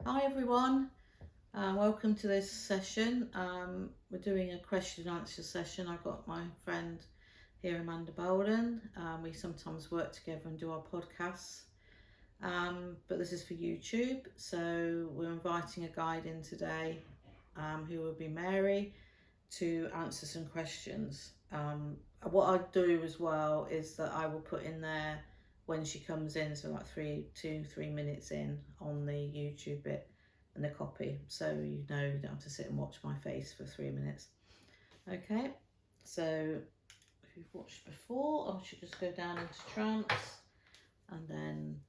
Hi everyone, welcome to this session. We're doing a question and answer session. I've got my friend here, Amanda Bowden. We sometimes work together and do our podcasts, but this is for YouTube. So we're inviting a guide in today, who will be Mary, to answer some questions. What I do as well is that I will put in there when she comes in, so like 3 minutes in on the YouTube bit and the copy, so you don't have to sit and watch my face for 3 minutes. Okay, so if you've watched before, I should just go down into trance and then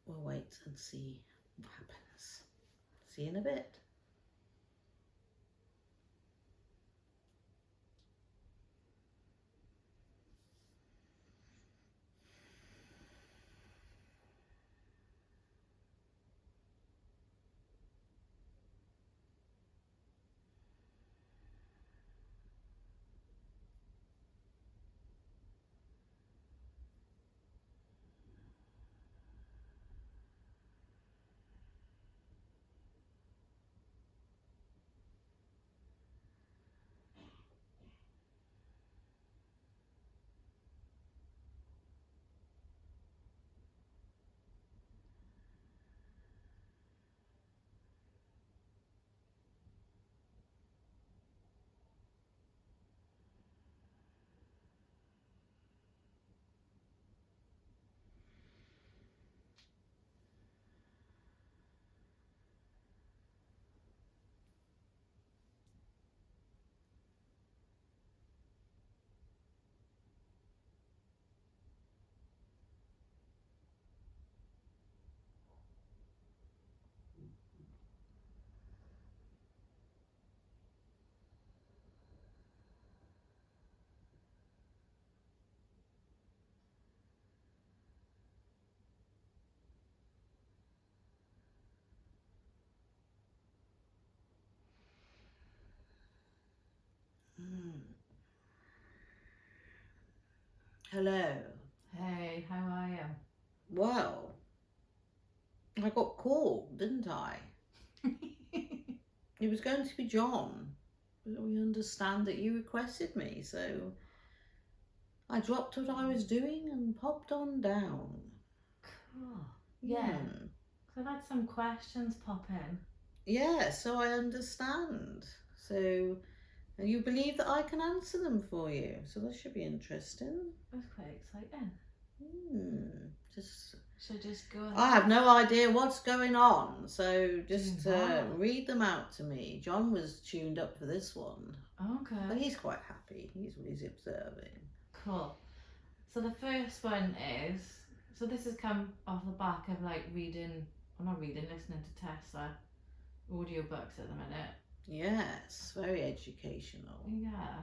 we'll wait and see what happens. See you in a bit. Hello. Hey, how are you? Well, I got called, didn't I? It was going to be John, but we understand that you requested me, so I dropped what I was doing and popped on down. Cool. Yeah, so I've had some questions pop in. Yeah, so I understand. So you believe that I can answer them for you, so that should be interesting. That's quite exciting. Just Should I just go ahead? I have no idea what's going on, so just what? read them out to me. John was tuned up for this one, but Okay. he's quite happy. He's observing. Cool. So the first one is, so this has come off the back of like reading, I'm not reading, listening to Tessa audiobooks at the minute. Yes, very educational. Yeah.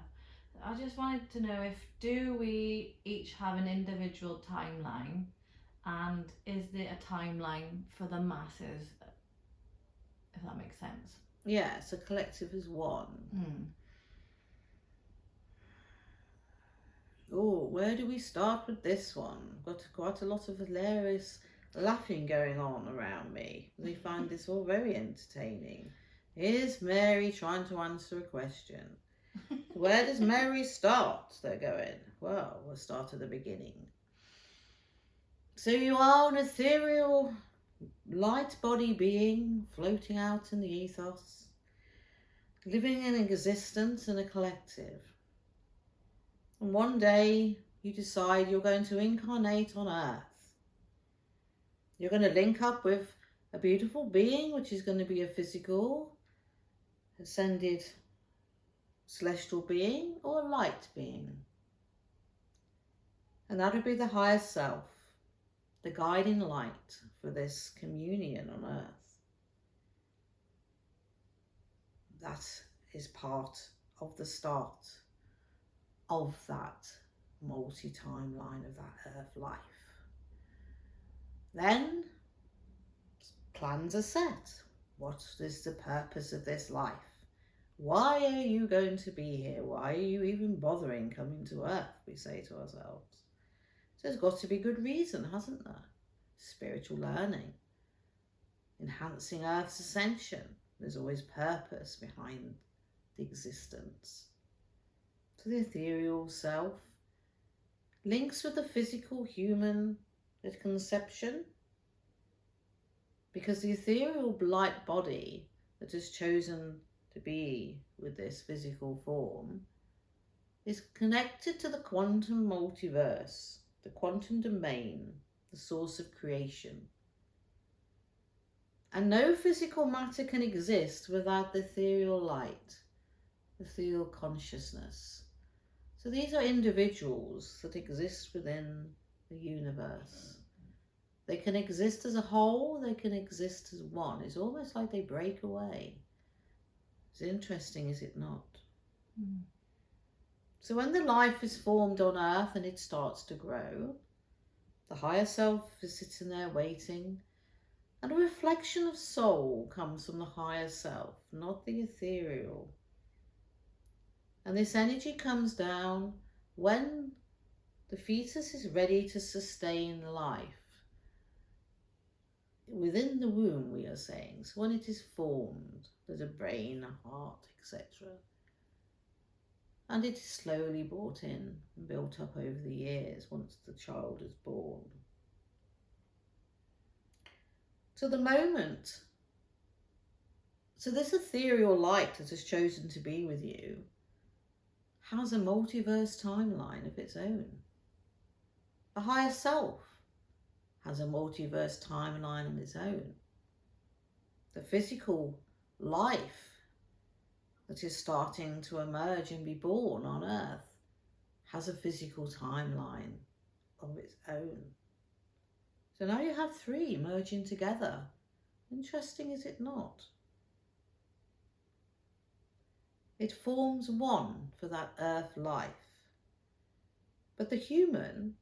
I just wanted to know, if do we each have an individual timeline, and is there a timeline for the masses, if that makes sense? Yeah, so collective is one. Oh, where do we start with this one? Got quite a lot of hilarious laughing going on around me. They find this all very entertaining. Here's Mary trying to answer a question. Where does Mary start? They're going. Well, we'll start at the beginning. So you are an ethereal light body being floating out in the ethos, living in existence in a collective. And one day you decide you're going to incarnate on Earth. You're going to link up with a beautiful being, which is going to be a physical, ascended celestial being or a light being. And that would be the higher self, the guiding light for this communion on Earth. That is part of the start of that multi-timeline of that Earth life. Then plans are set. What is the purpose of this life? Why are you going to be here? Why are you even bothering coming to Earth? We say to ourselves. So there's got to be good reason, hasn't there? Spiritual learning, enhancing Earth's ascension. There's always purpose behind the existence. So the ethereal self links with the physical human at conception, because the ethereal light body that has chosen to be with this physical form is connected to the quantum multiverse, the quantum domain, the source of creation. And no physical matter can exist without the ethereal light, the ethereal consciousness. So these are individuals that exist within the universe. They can exist as a whole, they can exist as one. It's almost like they break away. It's interesting, is it not? Mm. So when the life is formed on Earth and it starts to grow, the higher self is sitting there waiting, and a reflection of soul comes from the higher self, not the ethereal. And this energy comes down when the fetus is ready to sustain life. Within the womb, we are saying. So when it is formed, there's a brain, a heart, etc. And it is slowly brought in and built up over the years once the child is born. To the moment, so this ethereal light that has chosen to be with you has a multiverse timeline of its own. A higher self has a multiverse timeline of its own. The physical life that is starting to emerge and be born on Earth has a physical timeline of its own. So now you have three merging together. Interesting, is it not? It forms one for that Earth life. But the human,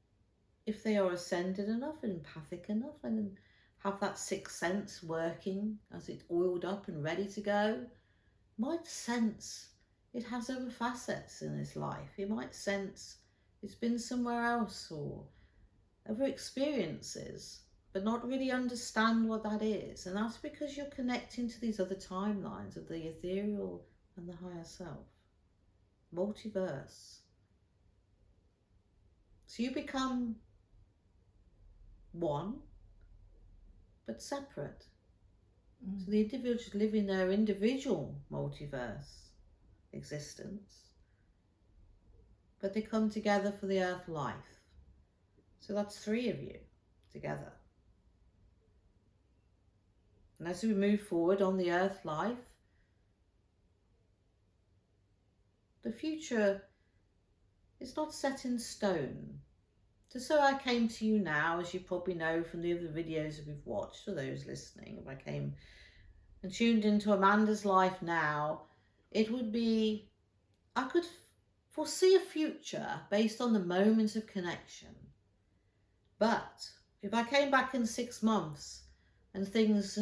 if they are ascended enough and empathic enough and have that sixth sense working as it's oiled up and ready to go, might sense it has other facets in its life. It might sense it's been somewhere else or other experiences, but not really understand what that is. And that's because you're connecting to these other timelines of the ethereal and the higher self. Multiverse. So you become one, but separate. Mm. So the individuals living their individual multiverse existence, but they come together for the Earth life. So that's three of you together. And as we move forward on the Earth life, the future is not set in stone. So I came to you now, as you probably know from the other videos that we've watched, for those listening, if I came and tuned into Amanda's life now, it would be, I could foresee a future based on the moments of connection. But if I came back in 6 months and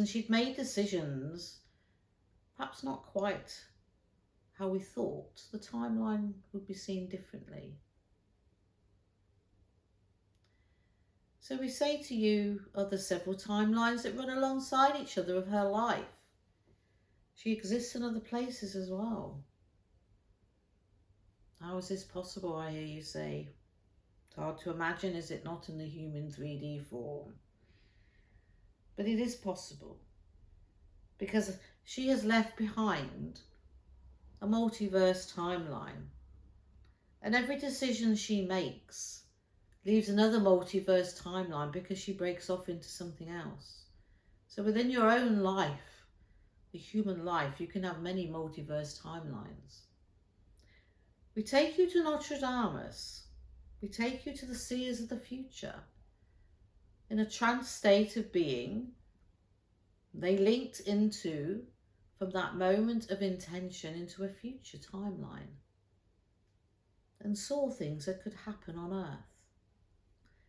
she'd made decisions, perhaps not quite how we thought, the timeline would be seen differently. So we say to you, are there several timelines that run alongside each other of her life? She exists in other places as well. How is this possible, I hear you say? It's hard to imagine, is it not, in the human 3D form? But it is possible, because she has left behind a multiverse timeline, and every decision she makes leaves another multiverse timeline because she breaks off into something else. So within your own life, the human life, you can have many multiverse timelines. We take you to Notre Dame. We take you to the seers of the future. In a trance state of being, they linked into, from that moment of intention, into a future timeline and saw things that could happen on Earth.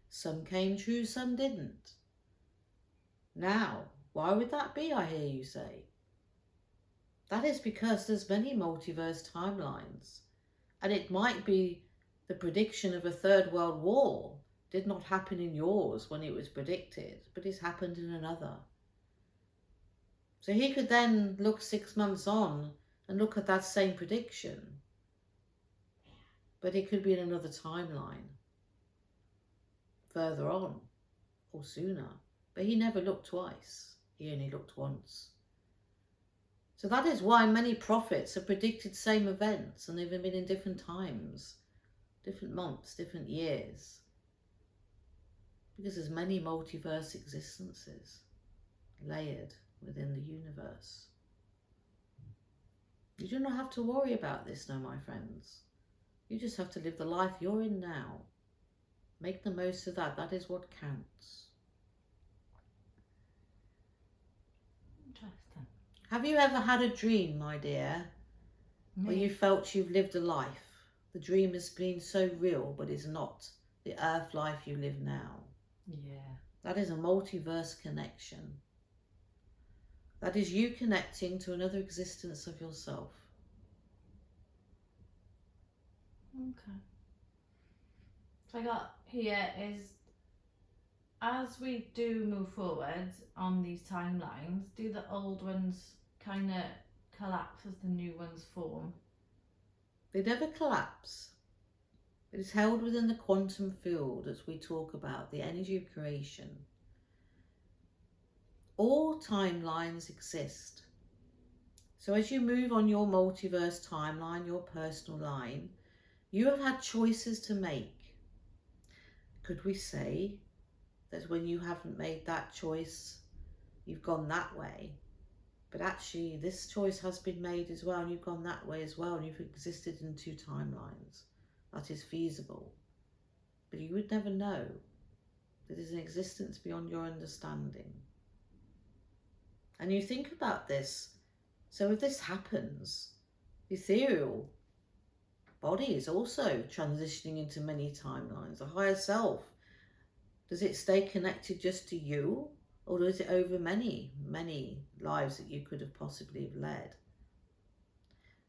Some came true, some didn't. Now, why would that be, I hear you say? That is because there's many multiverse timelines, and it might be the prediction of a third world war did not happen in yours when it was predicted, but it's happened in another. So he could then look 6 months on and look at that same prediction, but it could be in another timeline, further on or sooner. But he never looked twice, he only looked once. So that is why many prophets have predicted same events, and they've been in different times, different months, different years. Because there's many multiverse existences layered within the universe. You do not have to worry about this now, my friends. You just have to live the life you're in now. Make the most of that. That is what counts. Interesting. Have you ever had a dream, my dear, where you felt you've lived a life? The dream has been so real, but is not the earth life you live now. Yeah. That is a multiverse connection. That is you connecting to another existence of yourself. Okay. So I got here is, as we do move forward on these timelines, do the old ones kind of collapse as the new ones form? They never collapse. It is held within the quantum field, as we talk about, the energy of creation. All timelines exist. So as you move on your multiverse timeline, your personal line, you have had choices to make. Could we say that when you haven't made that choice, you've gone that way? But actually, this choice has been made as well, and you've gone that way as well, and you've existed in two timelines. That is feasible. But you would never know. There is an existence beyond your understanding. And you think about this. So if this happens, the ethereal body is also transitioning into many timelines. The higher self, does it stay connected just to you? Or is it over many, many lives that you could have possibly have led?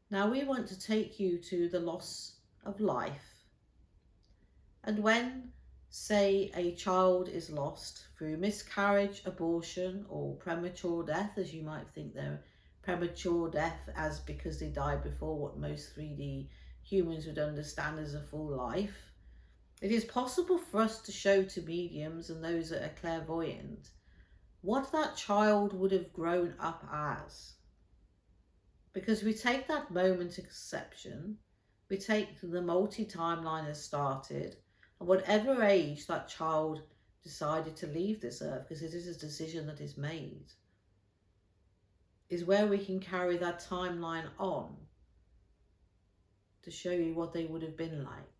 Now we want to take you to the loss of life. And when, say, a child is lost through miscarriage, abortion, or premature death, as you might think they're premature death as because they died before what most 3D humans would understand as a full life, it is possible for us to show to mediums and those that are clairvoyant what that child would have grown up as. Because we take that moment of conception, we take the multi-timeline has started, and whatever age that child decided to leave this earth, because it is a decision that is made, is where we can carry that timeline on to show you what they would have been like.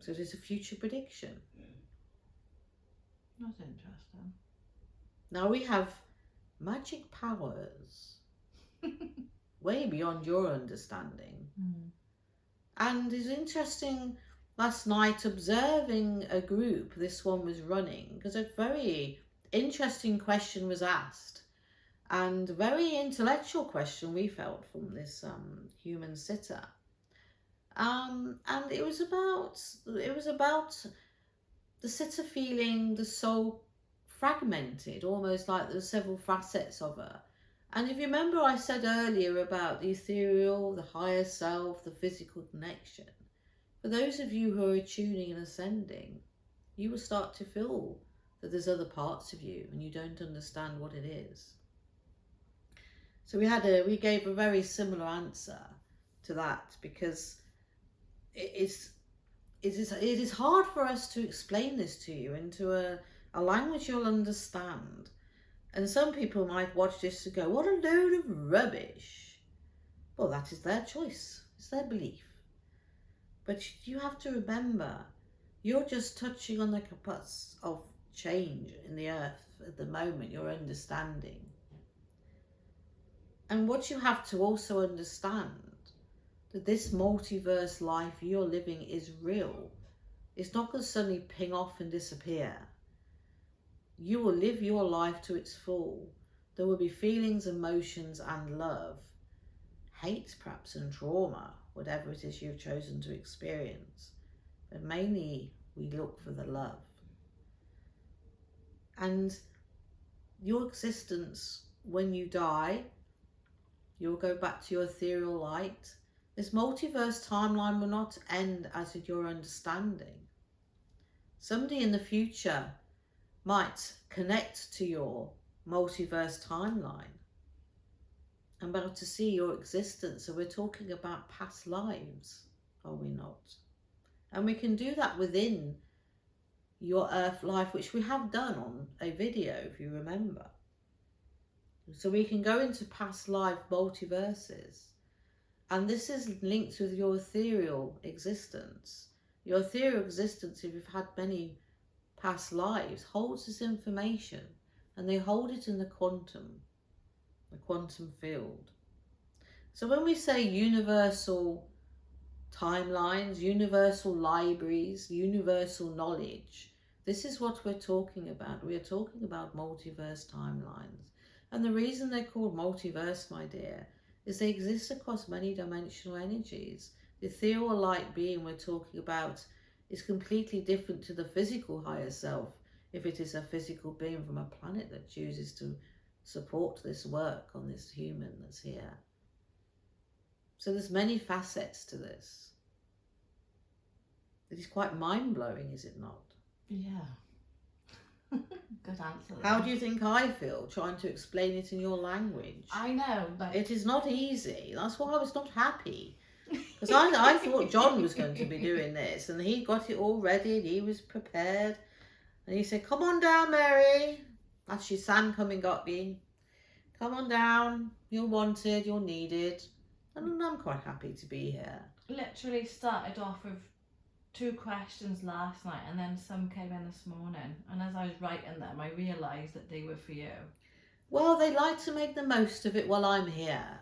So it is a future prediction. That's interesting. Now we have magic powers way beyond your understanding. And it's interesting last night observing a group this one was running, because a very interesting question was asked, and a very intellectual question we felt from this human sitter. And it was about the sitter feeling the soul fragmented, almost like there's several facets of her. And if you remember, I said earlier about the ethereal, the higher self, the physical connection. For those of you who are tuning and ascending, you will start to feel that there's other parts of you and you don't understand what it is. So we gave a very similar answer to that, because it is hard for us to explain this to you into a language you'll understand. And some people might watch this and go, what a load of rubbish. Well, that is their choice. It's their belief. But you have to remember, you're just touching on the cusp of change in the earth at the moment, you're understanding. And what you have to also understand, that this multiverse life you're living is real. It's not going to suddenly ping off and disappear. You will live your life to its full. There will be feelings, emotions, and love, hate perhaps, and trauma, whatever it is you've chosen to experience. But mainly we look for the love. And your existence when you die, you'll go back to your ethereal light. This multiverse timeline will not end as in your understanding. Somebody in the future might connect to your multiverse timeline and be able to see your existence. So we're talking about past lives, are we not? And we can do that within your earth life, which we have done on a video, if you remember. So we can go into past life multiverses. And this is linked with your ethereal existence. Your ethereal existence, if you've had many past lives, holds this information, and they hold it in the quantum field. So when we say universal timelines, universal libraries, universal knowledge, this is what we're talking about. We are talking about multiverse timelines. And the reason they're called multiverse, my dear, is they exist across many dimensional energies. The ethereal light being we're talking about is completely different to the physical higher self, if it is a physical being from a planet that chooses to support this work on this human that's here. So there's many facets to this. It is quite mind-blowing, is it not? Yeah. Good answer. How do you think I feel trying to explain it in your language? I know, but it is not easy. That's why I was not happy. Because I thought John was going to be doing this, and he got it all ready, and he was prepared. And he said, "Come on down, Mary." Actually, Sam come and got me. "Come on down. You're wanted. You're needed." And I'm quite happy to be here. Literally started off with 2 questions last night, and then some came in this morning. And as I was writing them, I realised that they were for you. Well, they like to make the most of it while I'm here,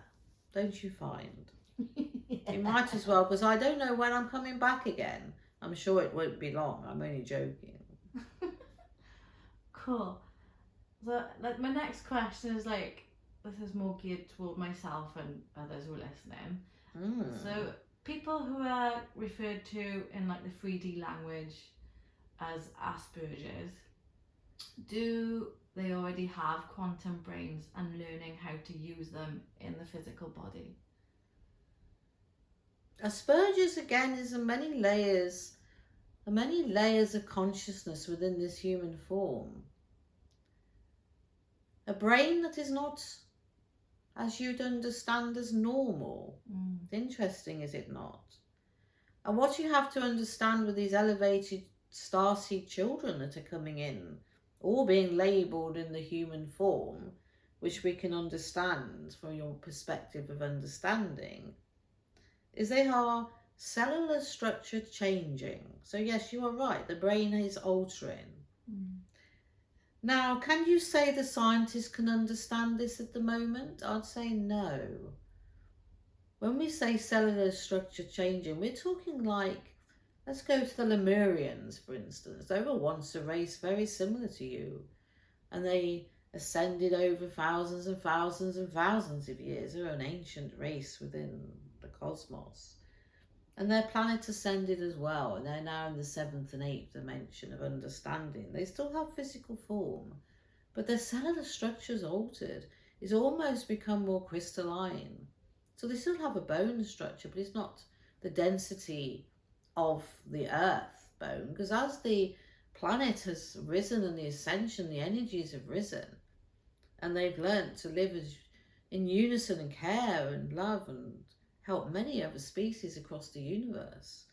don't you find? You might as well, because I don't know when I'm coming back again. I'm sure it won't be long. I'm only joking. Cool. So, like, my next question is like, this is more geared toward myself and others who are listening. So, people who are referred to in like the 3D language as Asperger's, do they already have quantum brains and learning how to use them in the physical body? Asperger's, again, is many layers of consciousness within this human form. A brain that is not, as you'd understand, as normal. Interesting, is it not? And what you have to understand with these elevated starseed children that are coming in, all being labelled in the human form, which we can understand from your perspective of understanding, is they are cellular structure changing. So yes, you are right, the brain is altering. Now, can you say the scientists can understand this at the moment? I'd say no. When we say cellular structure changing, we're talking like, let's go to the Lemurians, for instance. They were once a race very similar to you, and they ascended over thousands and thousands and thousands of years. They're an ancient race within the cosmos. And their planet ascended as well, and they're now in the 7th and 8th dimension of understanding. They still have physical form, but their cellular structure's altered. It's almost become more crystalline. So they still have a bone structure, but it's not the density of the Earth bone, because as the planet has risen and the ascension, the energies have risen, and they've learnt to live in unison and care and love and help many other species across the universe.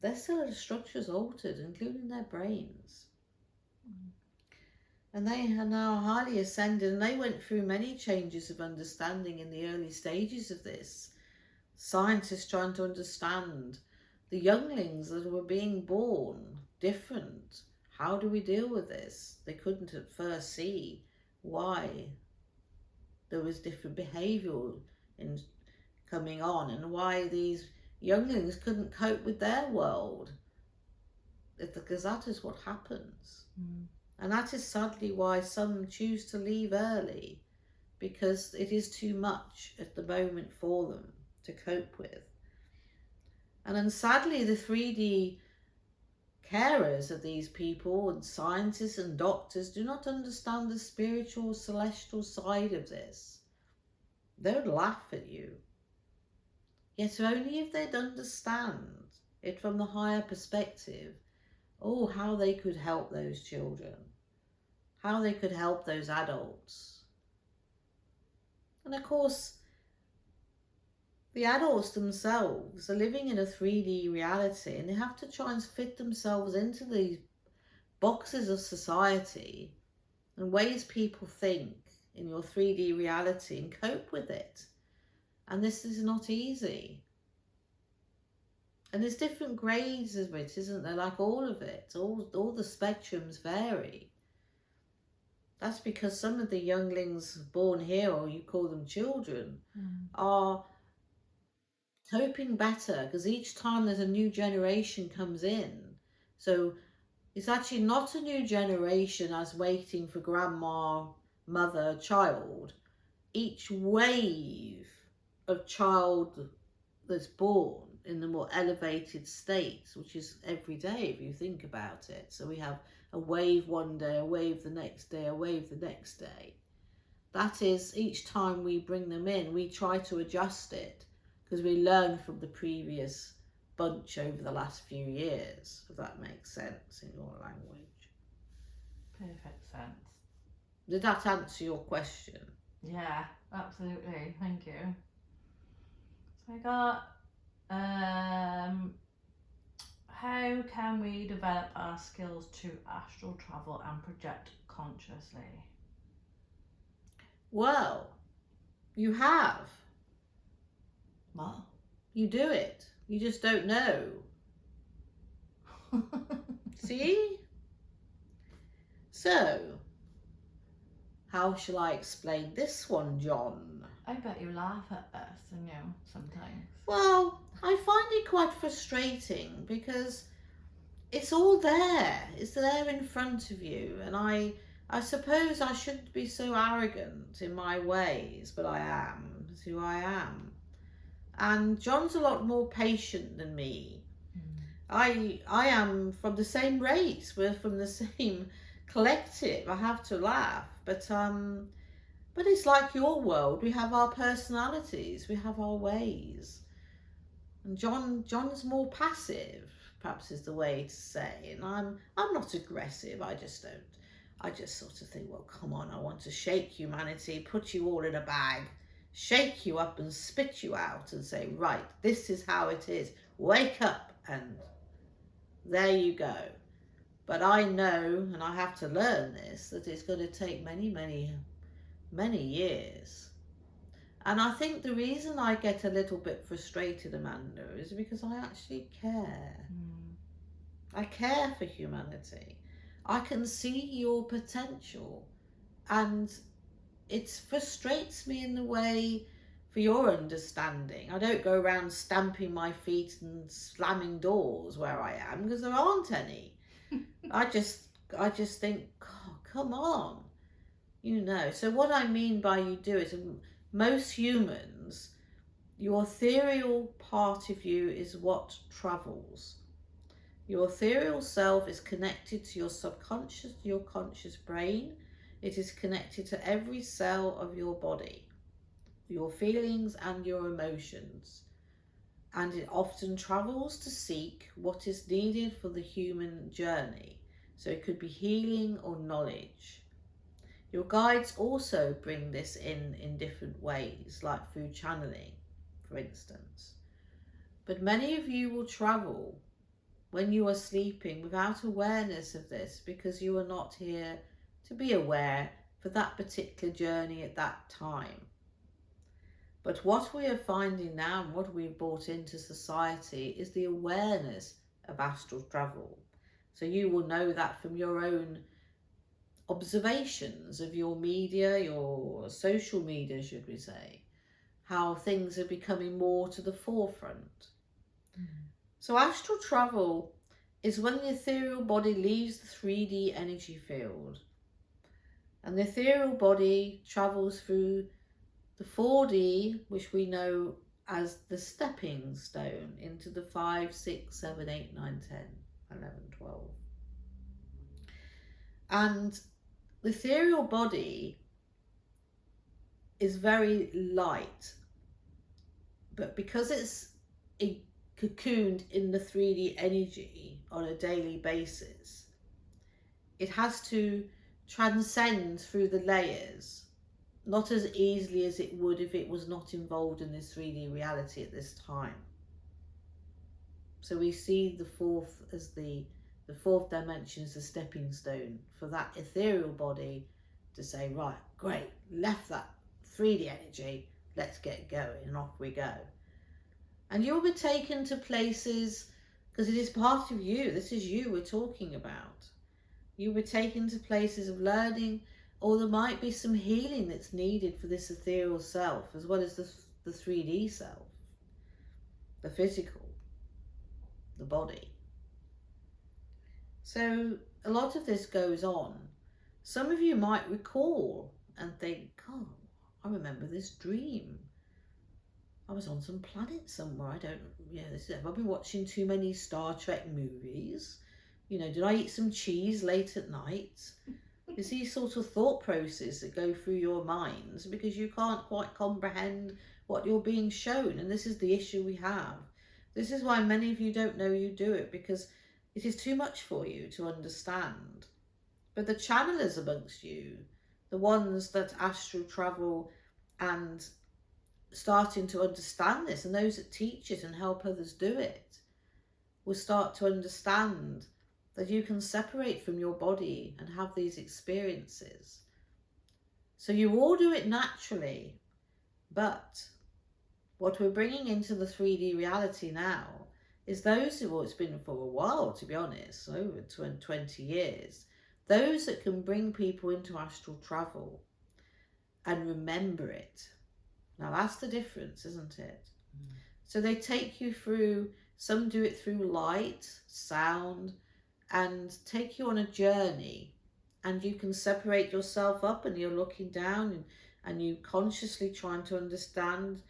Their cellular structure is altered, including their brains. And they are now highly ascended, and they went through many changes of understanding in the early stages of this. Scientists trying to understand the younglings that were being born different. How do we deal with this? They couldn't at first see why there was different behavioural in coming on, and why these younglings couldn't cope with their world, because that is what happens. And that is sadly why some choose to leave early, because it is too much at the moment for them to cope with. And then sadly the 3D carers of these people and scientists and doctors do not understand the spiritual, celestial side of this. They would laugh at you. Yet only if they'd understand it from the higher perspective, oh, how they could help those children, how they could help those adults. And of course, the adults themselves are living in a 3D reality, and they have to try and fit themselves into these boxes of society and ways people think in your 3D reality and cope with it. And this is not easy. And there's different grades of it, isn't there? Like all of it, all the spectrums vary. That's because some of the younglings born here, or you call them children, are coping better because each time there's a new generation comes in. So it's actually not a new generation as waiting for grandma, mother, child. Each wave of child that's born in the more elevated states, which is every day if you think about it. So we have a wave one day, a wave the next day, a wave the next day. That is, each time we bring them in, we try to adjust it because we learn from the previous bunch over the last few years, if that makes sense in your language. Perfect sense. Did that answer your question? Yeah, absolutely. Thank you. So I got, how can we develop our skills to astral travel and project consciously? Well, you have. What? You do it. You just don't know. See? So, how shall I explain this one, John? I bet you laugh at us, and you know, sometimes. Well, I find it quite frustrating because it's all there. It's there in front of you. And I suppose I shouldn't be so arrogant in my ways, but I am. It's who I am. And John's a lot more patient than me. I am from the same race. We're from the same collective. I have to laugh, but it's like your world. We have our personalities. We have our ways. And John's more passive, perhaps is the way to say. And I'm not aggressive. I just sort of think, well, come on. I want to shake humanity, put you all in a bag, shake you up and spit you out and say, right, this is how it is. Wake up, and there you go. But I know, and I have to learn this, that it's going to take many, many, many years. And I think the reason I get a little bit frustrated, Amanda, is because I actually care. I care for humanity. I can see your potential, and it frustrates me in the way for your understanding. I don't go around stamping my feet and slamming doors where I am because there aren't any. I just think, oh, come on, you know. So what I mean by you do it, most humans, your ethereal part of you is what travels. Your ethereal self is connected to your subconscious, your conscious brain. It is connected to every cell of your body, your feelings and your emotions. And it often travels to seek what is needed for the human journey. So it could be healing or knowledge. Your guides also bring this in different ways, like through channeling, for instance. But many of you will travel when you are sleeping without awareness of this because you are not here to be aware for that particular journey at that time. But what we are finding now and what we've brought into society is the awareness of astral travel. So you will know that from your own observations of your media, your social media, should we say, how things are becoming more to the forefront. So astral travel is when the ethereal body leaves the 3D energy field, and the ethereal body travels through the 4D, which we know as the stepping stone, into the 5, 6, 7, 8, 9, 10. 11, 12. And the ethereal body is very light, but because it's cocooned in the 3D energy on a daily basis, it has to transcend through the layers, not as easily as it would if it was not involved in this 3D reality at this time. So we see the fourth as the fourth dimension as a stepping stone for that ethereal body to say, right, great, left that 3D energy, let's get going, and off we go. And you'll be taken to places, because it is part of you, this is you we're talking about. You'll be taken to places of learning, or there might be some healing that's needed for this ethereal self, as well as the 3D self, the physical, the body. So a lot of this goes on. Some of you might recall and think, oh, I remember this dream. I was on some planet somewhere. Have I been watching too many Star Trek movies? Did I eat some cheese late at night? It's these sort of thought processes that go through your minds because you can't quite comprehend what you're being shown. And this is the issue we have. This is why many of you don't know you do it, because it is too much for you to understand. But the channelers amongst you, the ones that astral travel and starting to understand this, and those that teach it and help others do it, will start to understand that you can separate from your body and have these experiences. So you all do it naturally, but what we're bringing into the 3D reality now is those who, it's been for a while, to be honest, over 20 years, those that can bring people into astral travel and remember it. Now that's the difference, isn't it? Mm. So they take you through, some do it through light, sound, and take you on a journey, and you can separate yourself up and you're looking down and you consciously trying to understand,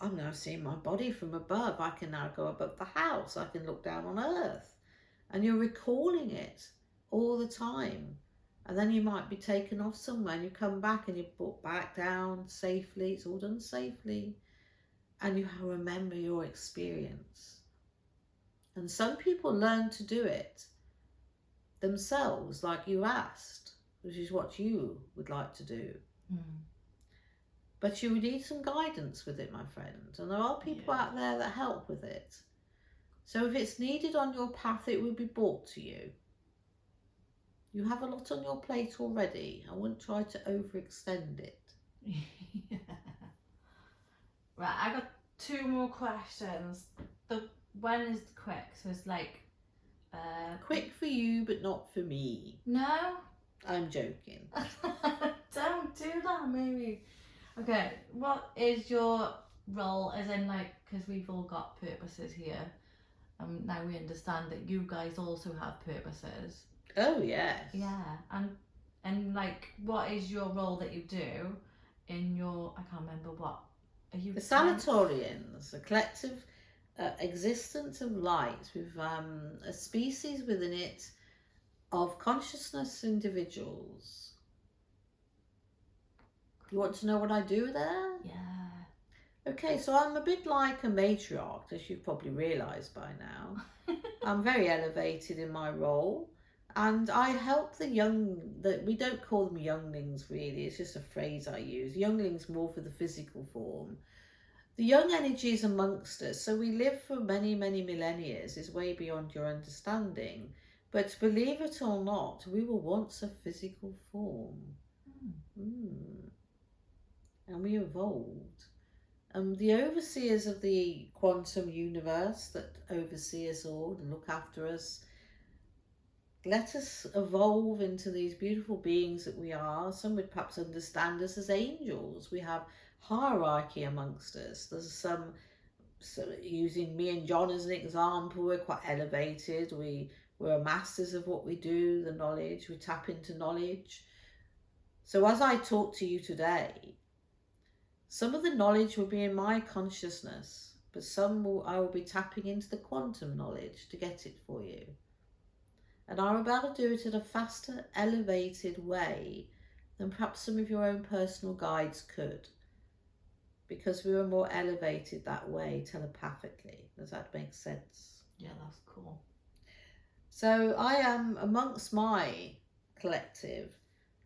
I'm now seeing my body from above. I can now go above the house. I can look down on earth. And you're recalling it all the time. And then you might be taken off somewhere and you come back and you're brought back down safely. It's all done safely. And you remember your experience. And some people learn to do it themselves, like you asked, which is what you would like to do. Mm. But you need some guidance with it, my friend. And there are people out there that help with it. So if it's needed on your path, it will be brought to you. You have a lot on your plate already. I wouldn't try to overextend it. Yeah. Right, I got 2 more questions. When is quick? So it's like... quick for you, but not for me. No? I'm joking. Don't do that, maybe. Okay, what is your role, as in, like, because we've all got purposes here, now we understand that you guys also have purposes. Oh, yes. Yeah, and like, what is your role that you do in your, I can't remember what, are you... The Sanatorians, a collective existence of light with a species within it of consciousness individuals. You want to know what I do there? Yeah. Okay, so I'm a bit like a matriarch, as you've probably realised by now. I'm very elevated in my role, and I help the young, we don't call them younglings really, it's just a phrase I use. Younglings more for the physical form. The young energies amongst us, so we live for many, many millennia, is way beyond your understanding. But believe it or not, we were once a physical form. And we evolved. The overseers of the quantum universe that oversee us all and look after us, let us evolve into these beautiful beings that we are. Some would perhaps understand us as angels. We have hierarchy amongst us. There's some, so using me and John as an example, we're quite elevated. We're masters of what we do, the knowledge, we tap into knowledge. So as I talk to you today, some of the knowledge will be in my consciousness, but I will be tapping into the quantum knowledge to get it for you. and are able to do it in a faster, elevated way than perhaps some of your own personal guides could, because we were more elevated that way telepathically. Does that make sense? Yeah, that's cool. So I am amongst my collective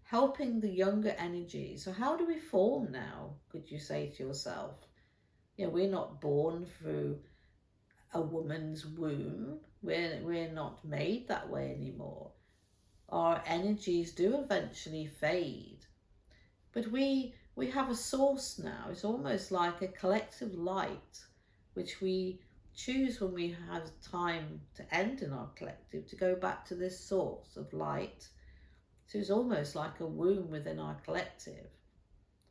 helping the younger energies. So how do we form now, could you say to yourself? We're not born through a woman's womb. We're not made that way anymore. Our energies do eventually fade. But we have a source now. It's almost like a collective light, which we choose when we have time to end in our collective, to go back to this source of light. So it's almost like a womb within our collective.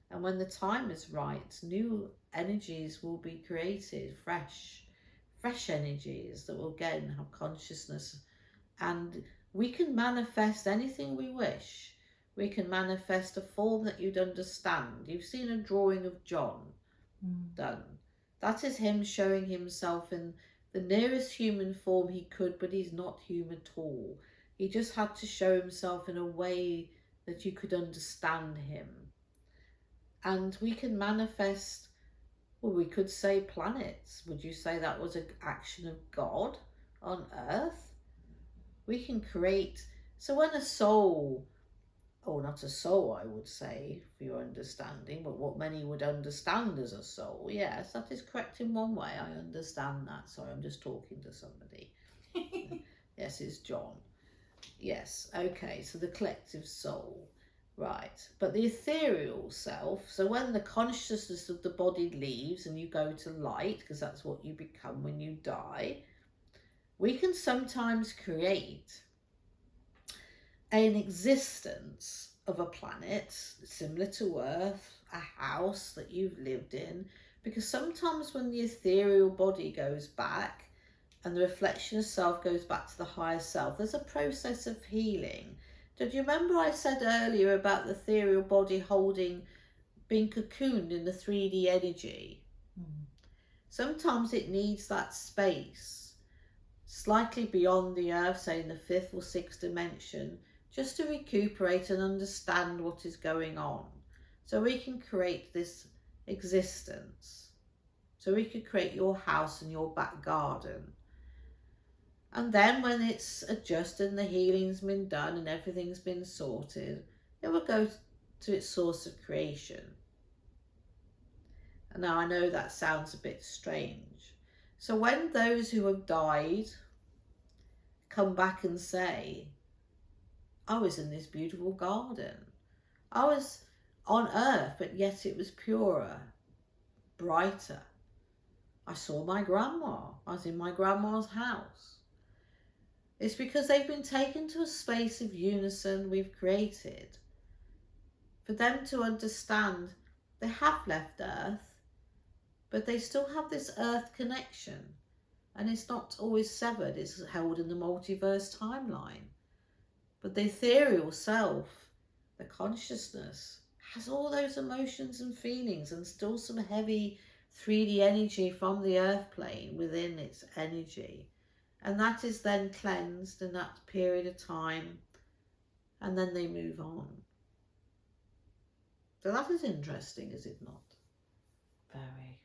And when the time is right, new energies will be created, fresh energies that will again have consciousness. And we can manifest anything we wish. We can manifest a form that you'd understand. You've seen a drawing of John done. That is him showing himself in the nearest human form he could, but he's not human at all. He just had to show himself in a way that you could understand him. And we can manifest, well, we could say planets. Would you say that was an action of God on Earth? We can create. So when a soul, or not a soul, I would say, for your understanding, but what many would understand as a soul, yes, that is correct in one way. I understand that. Sorry, I'm just talking to somebody. Yes, it's John. Yes, okay, so the collective soul, right. But the ethereal self, so when the consciousness of the body leaves and you go to light, because that's what you become when you die, we can sometimes create an existence of a planet similar to Earth, a house that you've lived in, because sometimes when the ethereal body goes back and the reflection of self goes back to the higher self, there's a process of healing. Did you remember I said earlier about the ethereal body being cocooned in the 3D energy? Sometimes it needs that space slightly beyond the earth, say in the 5th or 6th dimension, just to recuperate and understand what is going on. So we can create this existence. So we could create your house and your back garden. And then when it's adjusted and the healing's been done and everything's been sorted, it will go to its source of creation. And now I know that sounds a bit strange. So when those who have died come back and say, I was in this beautiful garden. I was on earth, but yet it was purer, brighter. I saw my grandma. I was in my grandma's house. It's because they've been taken to a space of unison we've created. For them to understand they have left Earth, but they still have this Earth connection. And it's not always severed, it's held in the multiverse timeline. But the ethereal self, the consciousness, has all those emotions and feelings and still some heavy 3D energy from the earth plane within its energy. And that is then cleansed in that period of time, and then they move on. So that is interesting, is it not? Very.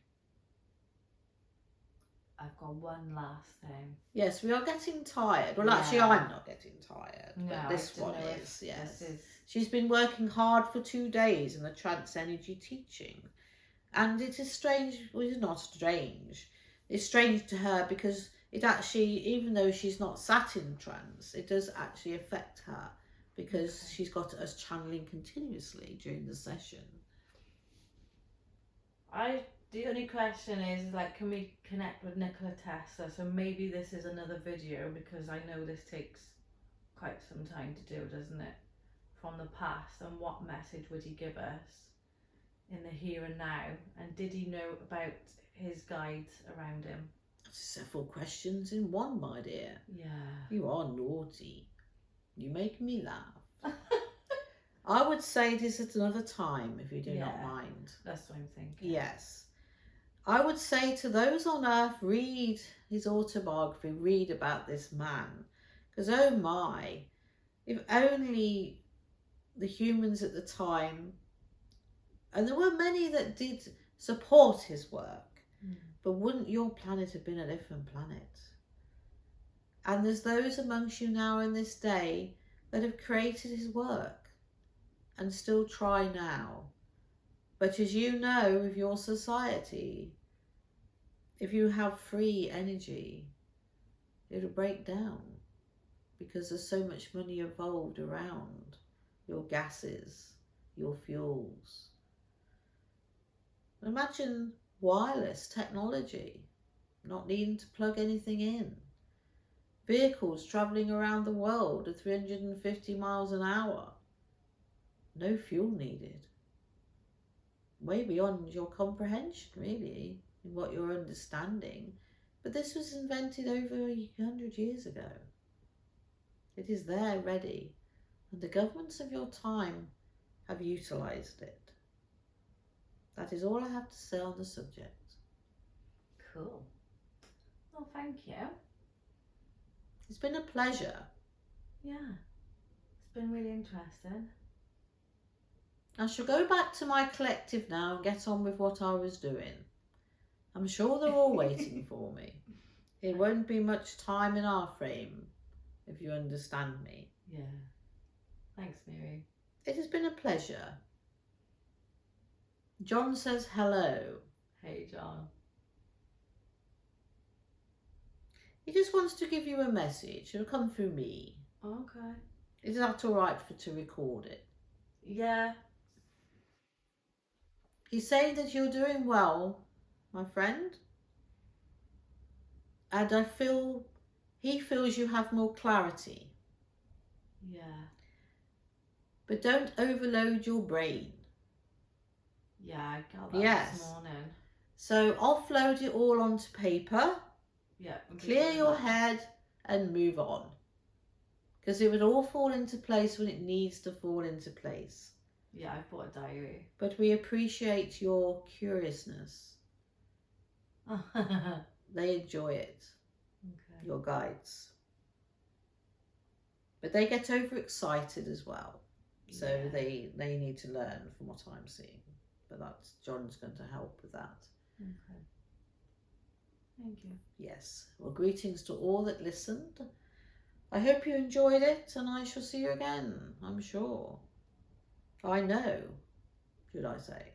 I've got one last thing. Yes, we are getting tired. Well, Yeah. actually, I'm not getting tired, No, but this I don't one know is, yes. This is... She's been working hard for 2 days in the trance energy teaching. And it is strange, well, it's not strange. It's strange to her because it actually, even though she's not sat in trance, it does actually affect her because she's got us channeling continuously during the session. The only question is, like, can we connect with Nikola Tesla? So maybe this is another video, because I know this takes quite some time to do, doesn't it? From the past, and what message would he give us in the here and now? And did he know about his guides around him? Several questions in one, my dear. Yeah. You are naughty. You make me laugh. I would say this at another time, if you do not mind. That's what I'm thinking. Yes. I would say to those on earth, read his autobiography, read about this man. Because oh my, if only the humans at the time, and there were many that did support his work, but wouldn't your planet have been a different planet? And there's those amongst you now in this day that have created his work and still try now. But as you know, with your society, if you have free energy, it'll break down because there's so much money involved around your gases, your fuels. Imagine wireless technology, not needing to plug anything in. Vehicles travelling around the world at 350 miles an hour. No fuel needed. Way beyond your comprehension, really, in what you're understanding. But this was invented over 100 years ago. It is there, ready, and the governments of your time have utilised it. That is all I have to say on the subject. Cool. Well, thank you. It's been a pleasure. Yeah, it's been really interesting. I shall go back to my collective now and get on with what I was doing. I'm sure they're all waiting for me. It won't be much time in our frame, if you understand me. Yeah. Thanks, Mary. It has been a pleasure. John says hello. Hey, John. He just wants to give you a message. It'll come through me. Okay. Is that all right to record it? Yeah. He's saying that you're doing well, my friend. And he feels you have more clarity. Yeah. But don't overload your brain. Yeah, I got that this morning. So offload it all onto paper. Yeah. Clear your head and move on. Because it would all fall into place when it needs to fall into place. Yeah, I've bought a diary. But we appreciate your curiousness. They enjoy it. Okay. Your guides. But they get overexcited as well. So Yeah. they need to learn from what I'm seeing. But that's John's going to help with that. Okay. Thank you. Yes. Well, greetings to all that listened. I hope you enjoyed it, and I shall see you again, I'm sure. I know, should I say.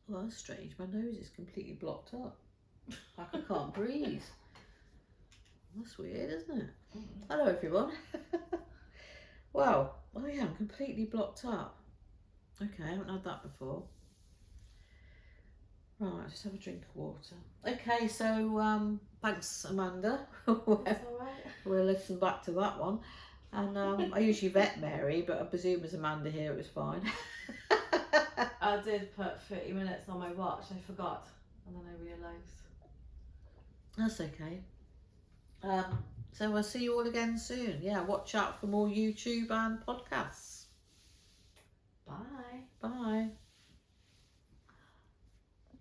Well, that's strange. My nose is completely blocked up. Like I can't breathe. That's weird, isn't it? Hello, everyone. Well, oh yeah, I'm completely blocked up. Okay, I haven't had that before. Right, just have a drink of water. Okay, so thanks, Amanda. That's all right. We'll listen back to that one. And I usually vet Mary, but I presume as Amanda here, it was fine. I did put 30 minutes on my watch. I forgot, and then I realised. That's okay. So we'll see you all again soon. Yeah, watch out for more YouTube and podcasts.